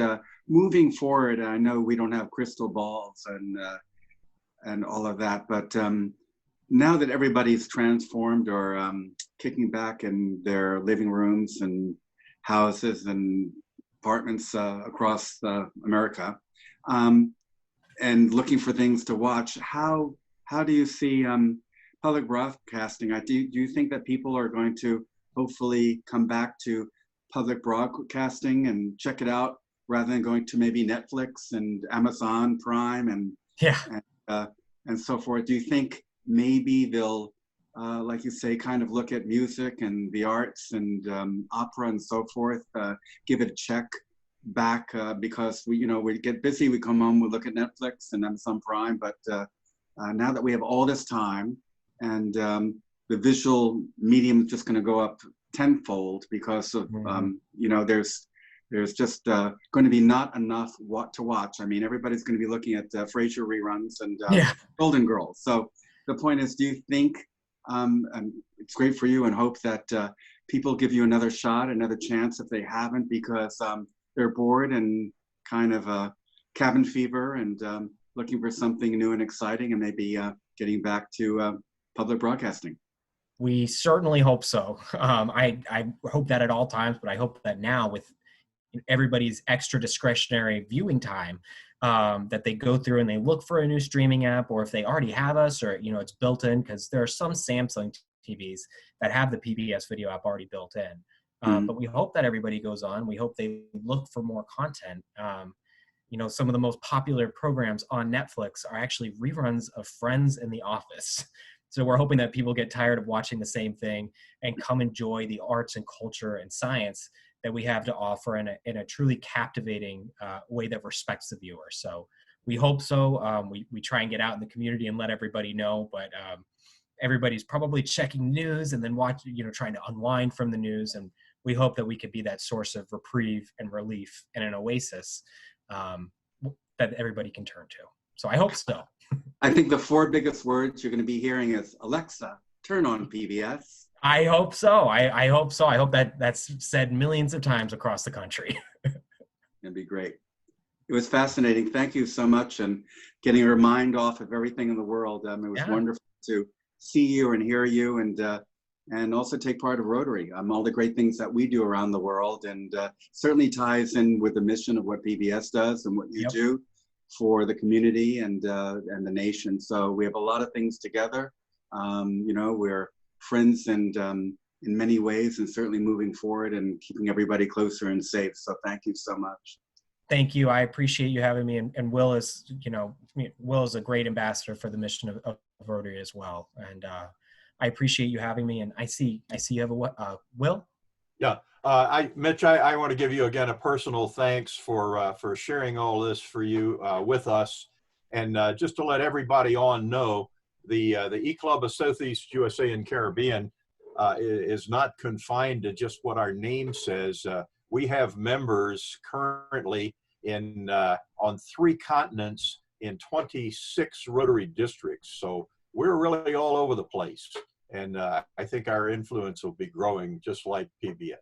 moving forward, I know we don't have crystal balls and all of that, but now that everybody's transformed or kicking back in their living rooms and houses and apartments across America, and looking for things to watch, how do you see public broadcasting? Do you think that people are going to hopefully come back to public broadcasting and check it out rather than going to maybe Netflix and Amazon Prime and so forth? Do you think maybe they'll, like you say, kind of look at music and the arts and opera and so forth, give it a check back because we get busy, we come home, we look at Netflix and Amazon Prime, but now that we have all this time and the visual medium is just going to go up tenfold because of there's just going to be not enough to watch. I mean, everybody's going to be looking at Frasier reruns and Golden Girls. So the point is, do you think, and it's great for you and hope that people give you another shot, another chance if they haven't, because they're bored and kind of cabin fever and looking for something new and exciting and maybe getting back to public broadcasting? We certainly hope so. I hope that at all times, but I hope that now with everybody's extra discretionary viewing time, that they go through and they look for a new streaming app, or if they already have us, or it's built in, because there are some Samsung TVs that have the PBS video app already built in. But we hope that everybody goes on. We hope they look for more content. Some of the most popular programs on Netflix are actually reruns of Friends and The Office. So we're hoping that people get tired of watching the same thing and come enjoy the arts and culture and science that we have to offer in a truly captivating way that respects the viewer. So we hope so. We try and get out in the community and let everybody know, but everybody's probably checking news and then trying to unwind from the news. And we hope that we could be that source of reprieve and relief and an oasis that everybody can turn to. So I hope so. I think the 4 biggest words you're going to be hearing is, Alexa, turn on PBS. I hope so. I hope so. I hope that's said millions of times across the country. It'd be great. It was fascinating. Thank you so much. And getting your mind off of everything in the world. It was wonderful to see you and hear you and also take part of Rotary. All the great things that we do around the world, and certainly ties in with the mission of what PBS does and what you do for the community and the nation. So we have a lot of things together. We're friends and in many ways, and certainly moving forward and keeping everybody closer and safe. So thank you so much. Thank you. I appreciate you having me. And Will is, Will is a great ambassador for the mission of Rotary as well. And I appreciate you having me. And I see you have Will? Yeah. Mitch, I want to give you again a personal thanks for sharing all this for you with us, and just to let everybody know, the E-Club of Southeast USA and Caribbean is not confined to just what our name says. We have members currently on 3 continents in 26 Rotary districts, so we're really all over the place, and I think our influence will be growing just like PBS.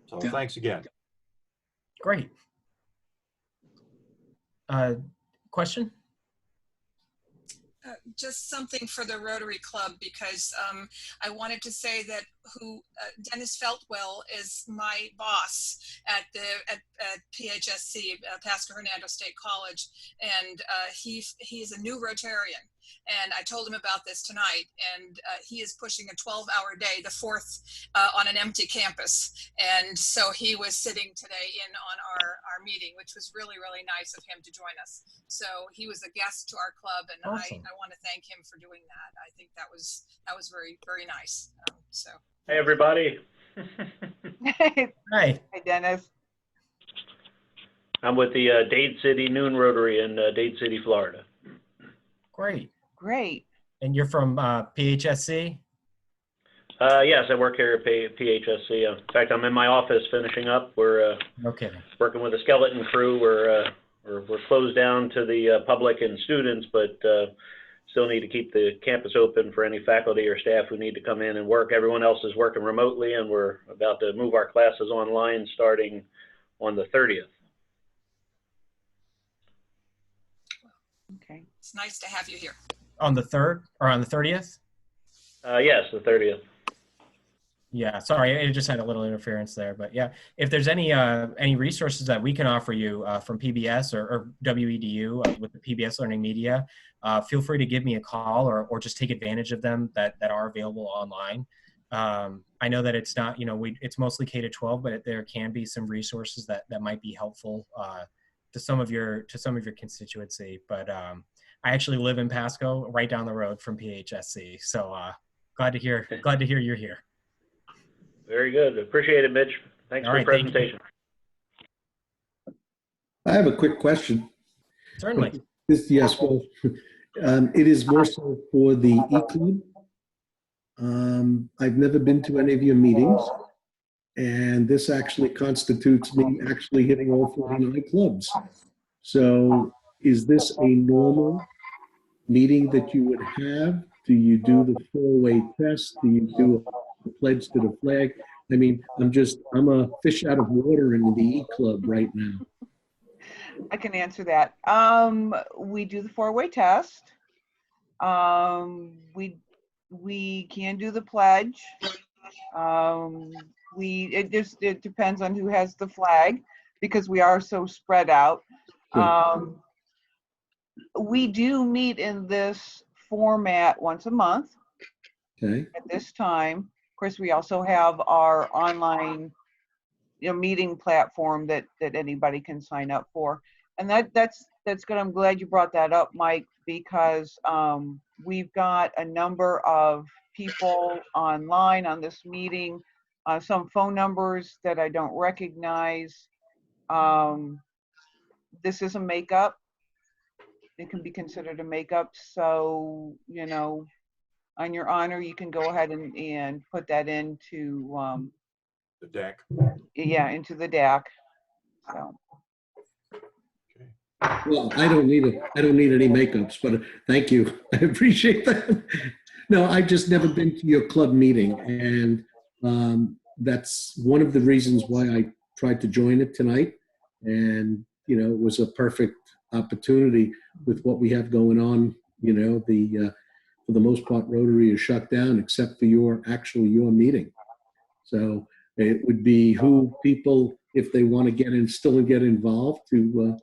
So thanks again. Great. Question? Just something for the Rotary Club, because I wanted to say that Dennis Feltwell is my boss at PHSC, Pastor Hernando State College, and he's a new Rotarian. And I told him about this tonight, and he is pushing a 12-hour day, the fourth on an empty campus. And so he was sitting today in on our meeting, which was really, really nice of him to join us. So he was a guest to our club, and Awesome. I want to thank him for doing that. I think that was very, very nice. So. Hey, everybody. Hi. Hi, Dennis. I'm with the Dade City Noon Rotary in Dade City, Florida. Great. Great. And you're from PHSC? Yes, I work here at PHSC. In fact, I'm in my office finishing up. We're Okay. working with a skeleton crew. We're closed down to the public and students, but still need to keep the campus open for any faculty or staff who need to come in and work. Everyone else is working remotely, and we're about to move our classes online starting on the 30th. Okay. It's nice to have you here. On the 3rd or on the 30th? Yes, the 30th. Yeah, sorry, I just had a little interference there, but yeah, if there's any resources that we can offer you from PBS or WEDU with the PBS Learning Media, feel free to give me a call or just take advantage of them that are available online. I know that it's not, it's mostly K-12, but there can be some resources that might be helpful to some of your constituency. But I actually live in Pasco, right down the road from PHSC, so glad to hear you're here. Very good. Appreciate it, Mitch. Thanks for the presentation. I have a quick question. Certainly. Yes, well, it is more so for the E-Club. I've never been to any of your meetings, and this actually constitutes me actually hitting all 49 clubs. So is this a normal meeting that you would have? Do you do the four-way test? Do you do a pledge to the flag? I mean, I'm a fish out of water in the E-Club right now. I can answer that. We do the four-way test. We can do the pledge. It depends on who has the flag because we are so spread out. Sure. We do meet in this format once a month. Okay. At this time. Of course, we also have our online meeting platform that anybody can sign up for. And that's good. I'm glad you brought that up, Mike, because we've got a number of people online on this meeting, some phone numbers that I don't recognize. This is a makeup. It can be considered a makeup. So, on your honor, you can go ahead and put that into The deck. Yeah, into the DAC. So. Well, I don't need any makeups, but thank you. I appreciate that. No, I've just never been to your club meeting, and that's one of the reasons why I tried to join it tonight. And it was a perfect opportunity with what we have going on. For the most part, Rotary is shut down except for your meeting. So it would behoove people if they want to get involved to.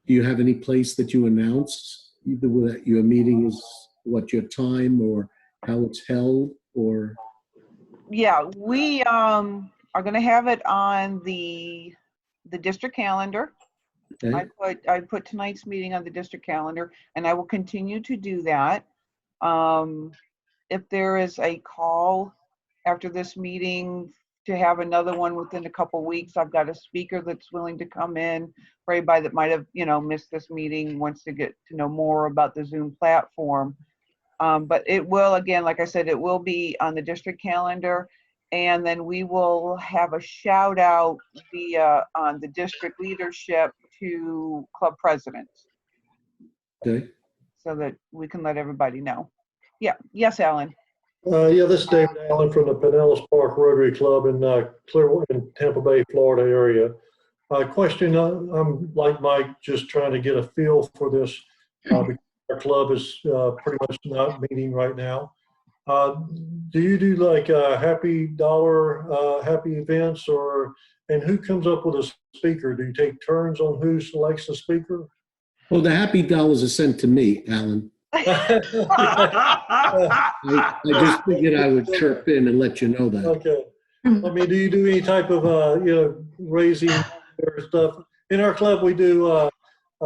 Do you have any place that you announce either that your meeting is what your time or how it's held or? Yeah, we are going to have it on the district calendar. Okay. I put tonight's meeting on the district calendar, and I will continue to do that. If there is a call after this meeting to have another one within a couple weeks, I've got a speaker that's willing to come in for anybody that might have, missed this meeting, wants to get to know more about the Zoom platform. But it will, again, like I said, it will be on the district calendar, and then we will have a shout out via on the district leadership to club presidents. Okay. So that we can let everybody know. Yeah. Yes, Alan. This is David Allen from the Pinellas Park Rotary Club in in Tampa Bay, Florida area. Question, I'm like Mike, just trying to get a feel for this. Because our club is pretty much not meeting right now. Do you do like happy events and who comes up with a speaker? Do you take turns on who selects the speaker? Well, the happy dollars are sent to me, Alan. I just figured I would chirp in and let you know that. Okay. I mean, do you do any type of, raising or stuff? In our club, we do,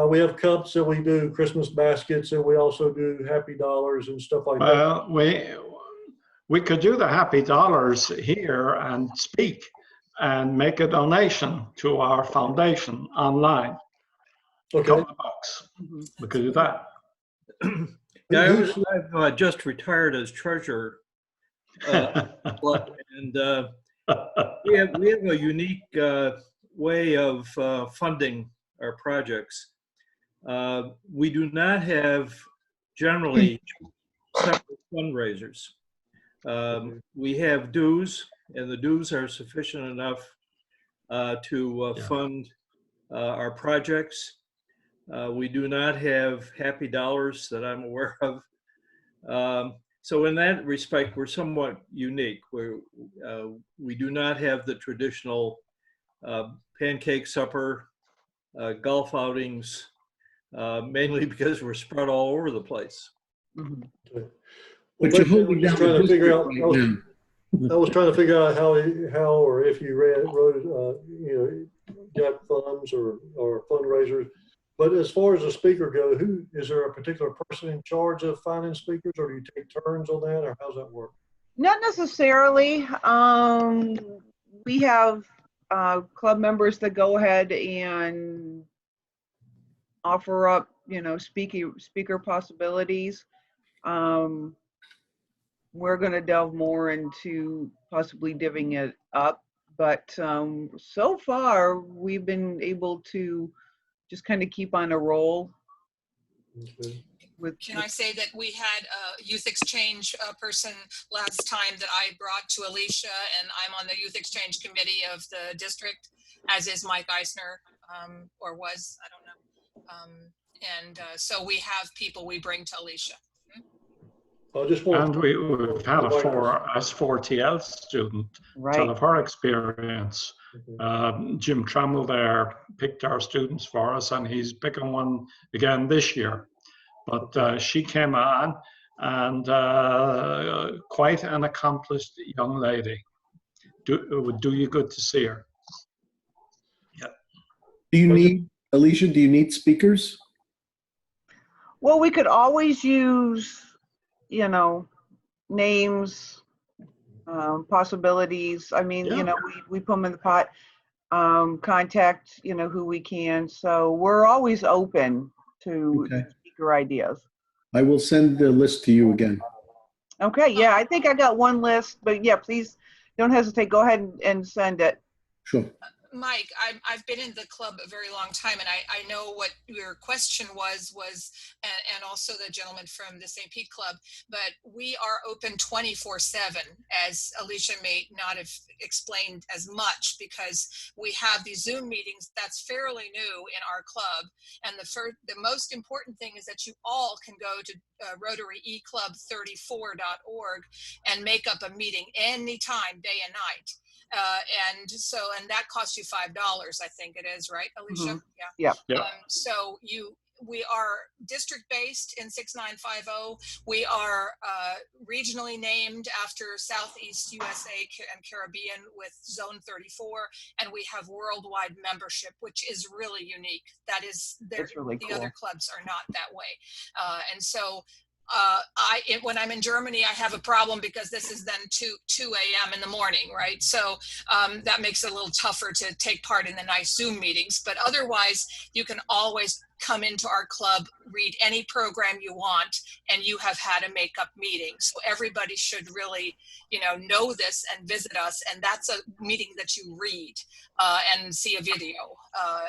we have cups and we do Christmas baskets and we also do happy dollars and stuff like that. Well, we could do the happy dollars here and speak and make a donation to our foundation online. Okay. Couple of bucks. We could do that. Yeah, I've just retired as treasurer. And we have a unique way of funding our projects. We do not have generally separate fundraisers. We have dues, and the dues are sufficient enough to fund our projects. We do not have happy dollars that I'm aware of. So in that respect, we're somewhat unique. We do not have the traditional pancake supper, golf outings, mainly because we're spread all over the place. Okay. But you're holding down trying the to figure out. district right now. I was trying to figure out how or if you got funds or fundraisers. But as far as the speaker go, is there a particular person in charge of finding speakers, or do you take turns on that, or how's that work? Not necessarily. We have club members that go ahead and offer up, speaker possibilities. We're going to delve more into possibly divvying it up, but so far we've been able to just kind of keep on a roll. Okay. Can I say that we had a youth exchange person last time that I brought to Alicia, and I'm on the youth exchange committee of the district, as is Mike Eisner, or was, I don't know. So we have people we bring to Alicia. I just want. And we've had a S4TL student tell of her experience. Jim Trammell there picked our students for us, and he's picking one again this year. But she came on, and quite an accomplished young lady. It would do you good to see her. Yeah. Do you need, Alicia, do you need speakers? Well, we could always use, names, possibilities. I mean, we put them in the pot, contact, who we can. So we're always open to speaker ideas. I will send the list to you again. Okay, yeah, I think I got one list, but yeah, please don't hesitate. Go ahead and send it. Sure. Mike, I've been in the club a very long time, and I know what your question was, and also the gentleman from the St. Pete Club, but we are open 24/7, as Alicia may not have explained as much, because we have these Zoom meetings that's fairly new in our club. And the most important thing is that you all can go to RotaryEclub34.org and make up a meeting anytime, day and night. And that costs you $5, I think it is, right, Alicia? Mm-hmm. Yeah. So we are district based in 6950. We are regionally named after Southeast USA and Caribbean with Zone 34, and we have worldwide membership, which is really unique. That is, really the cool. other clubs are not that way. And so when I'm in Germany, I have a problem because this is then 2 a.m. in the morning, right? So that makes it a little tougher to take part in the nice Zoom meetings. But otherwise, you can always come into our club, read any program you want, and you have had a makeup meeting. So everybody should really, know this and visit us. And that's a meeting that you read and see a video.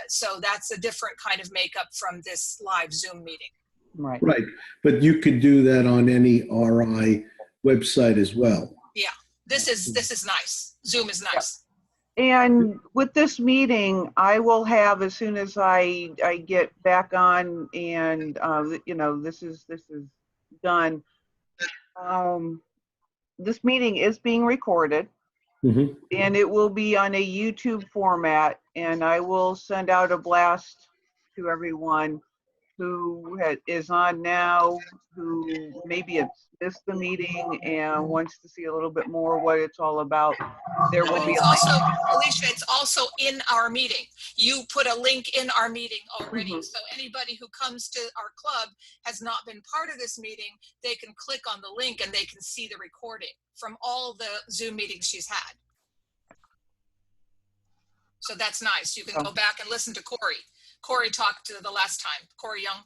So that's a different kind of makeup from this live Zoom meeting. Right. But you could do that on any RI website as well. Yeah, this is nice. Zoom is nice. Yeah. And with this meeting, I will have, as soon as I get back on and this is done. This meeting is being recorded, and it will be on a YouTube format, and I will send out a blast to everyone. who is on now, who maybe has missed the meeting and wants to see a little bit more what it's all about, there will be It's a link. also, Alicia, it's also in our meeting. You put a link in our meeting already. Mhm. So anybody who comes to our club has not been part of this meeting, they can click on the link and they can see the recording from all the Zoom meetings she's had. So that's nice. You can go back and listen to Corey. Corey talked to the last time, Corey Young.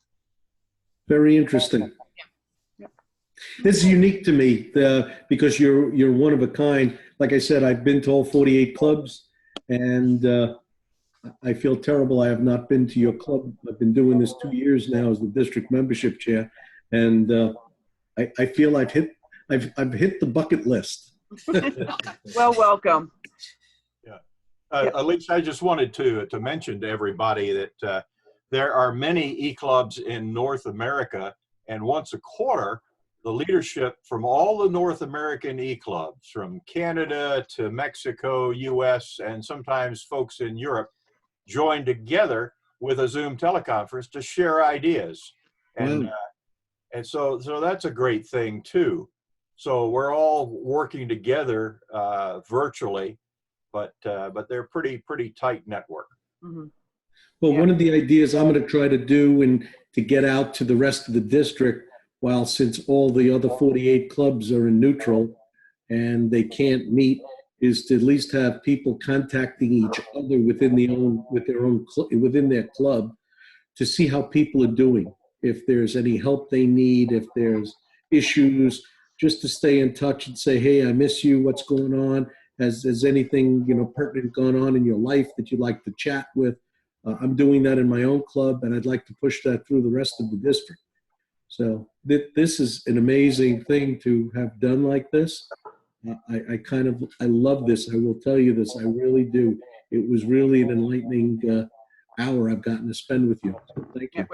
Very interesting. Yeah. This is unique to me because you're one of a kind. Like I said, I've been to all 48 clubs, and I feel terrible. I have not been to your club. I've been doing this 2 years now as the district membership chair, and I feel I've hit the bucket list. Well, welcome. Alicia, I just wanted to mention to everybody that there are many e-clubs in North America, and once a quarter, the leadership from all the North American e-clubs, from Canada to Mexico, US, and sometimes folks in Europe, join together with a Zoom teleconference to share ideas. And, and so that's a great thing too. So we're all working together virtually, but they're pretty tight network. Mm-hmm. Well, one of the ideas I'm going to try to do and to get out to the rest of the district, while since all the other 48 clubs are in neutral and they can't meet, is to at least have people contacting each other within their club to see how people are doing. If there's any help they need, if there's issues, just to stay in touch and say, hey, I miss you. What's going on? Has anything pertinent gone on in your life that you'd like to chat with? I'm doing that in my own club, and I'd like to push that through the rest of the district. So this is an amazing thing to have done like this. I love this. I will tell you this. I really do. It was really an enlightening hour I've gotten to spend with you. So thank you.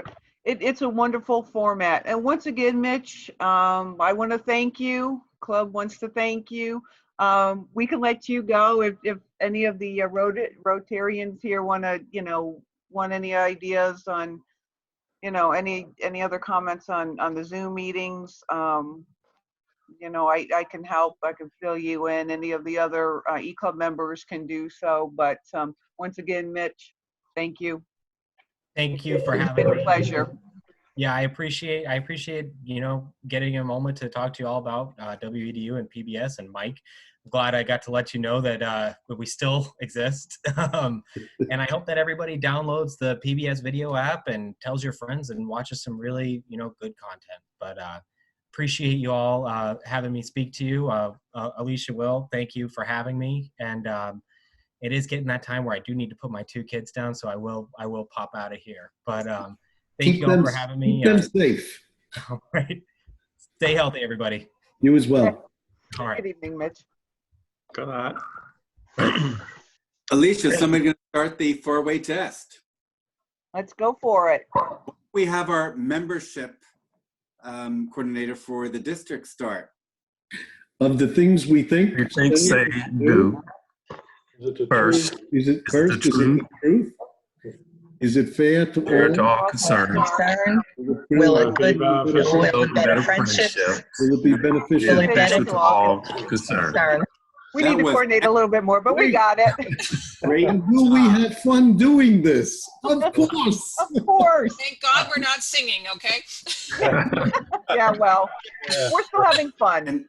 It's a wonderful format. And once again, Mitch, I want to thank you. Club wants to thank you. We can let you go if any of the Rotarians here want any ideas on, any other comments on the Zoom meetings. I can help. I can fill you in. Any of the other e-club members can do so. But once again, Mitch, thank you. Thank you for It's having been me. a pleasure. Yeah, I appreciate getting a moment to talk to you all about WEDU and PBS and Mike. I'm glad I got to let you know that we still exist. And I hope that everybody downloads the PBS video app and tells your friends and watches some really, good content. But appreciate you all having me speak to you. Alicia, Will, thank you for having me. And it is getting that time where I do need to put my 2 kids down, so I will pop out of here. But thank you all for having me. Keep them safe. All right. Stay healthy, everybody. You as well. All right. Good evening, Mitch. Good night. Alicia, somebody going to start the 4-way test. Let's go for it. We have our membership coordinator for the district start. Of the things we think say do. First, is it first? Is it the truth? Is it fair to all? Concern. Will it build better friendships? Will it be beneficial? Will it benefit all concerned? We need to coordinate a little bit more, but we got it. Great. And will we have fun doing this? Of course. Of course. Thank God we're not singing, okay? Yeah, well, we're still having fun.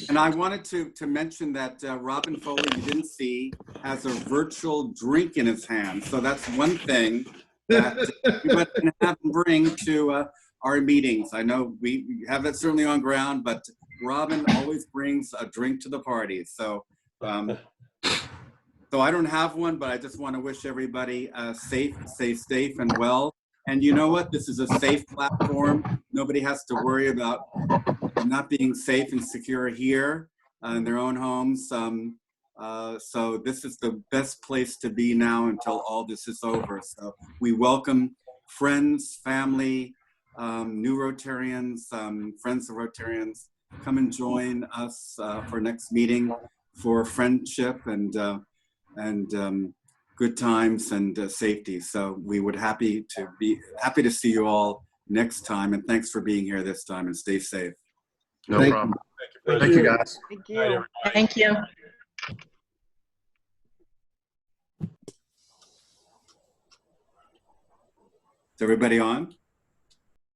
And I wanted to mention that Robin Foley, you didn't see, has a virtual drink in his hand. So that's one thing that we want to have him bring to our meetings. I know we have that certainly on ground, but Robin always brings a drink to the party. So so I don't have one, but I just want to wish everybody stay safe and well. And you know what? This is a safe platform. Nobody has to worry about not being safe and secure here in their own homes. So this is the best place to be now until all this is over. So we welcome friends, family, new Rotarians, friends of Rotarians. Come and join us for next meeting for friendship and good times and safety. So we would happy to see you all next time. And thanks for being here this time, and stay safe. No Thank problem. Thank Thank you, guys. Thank you. Thank you. Is everybody on?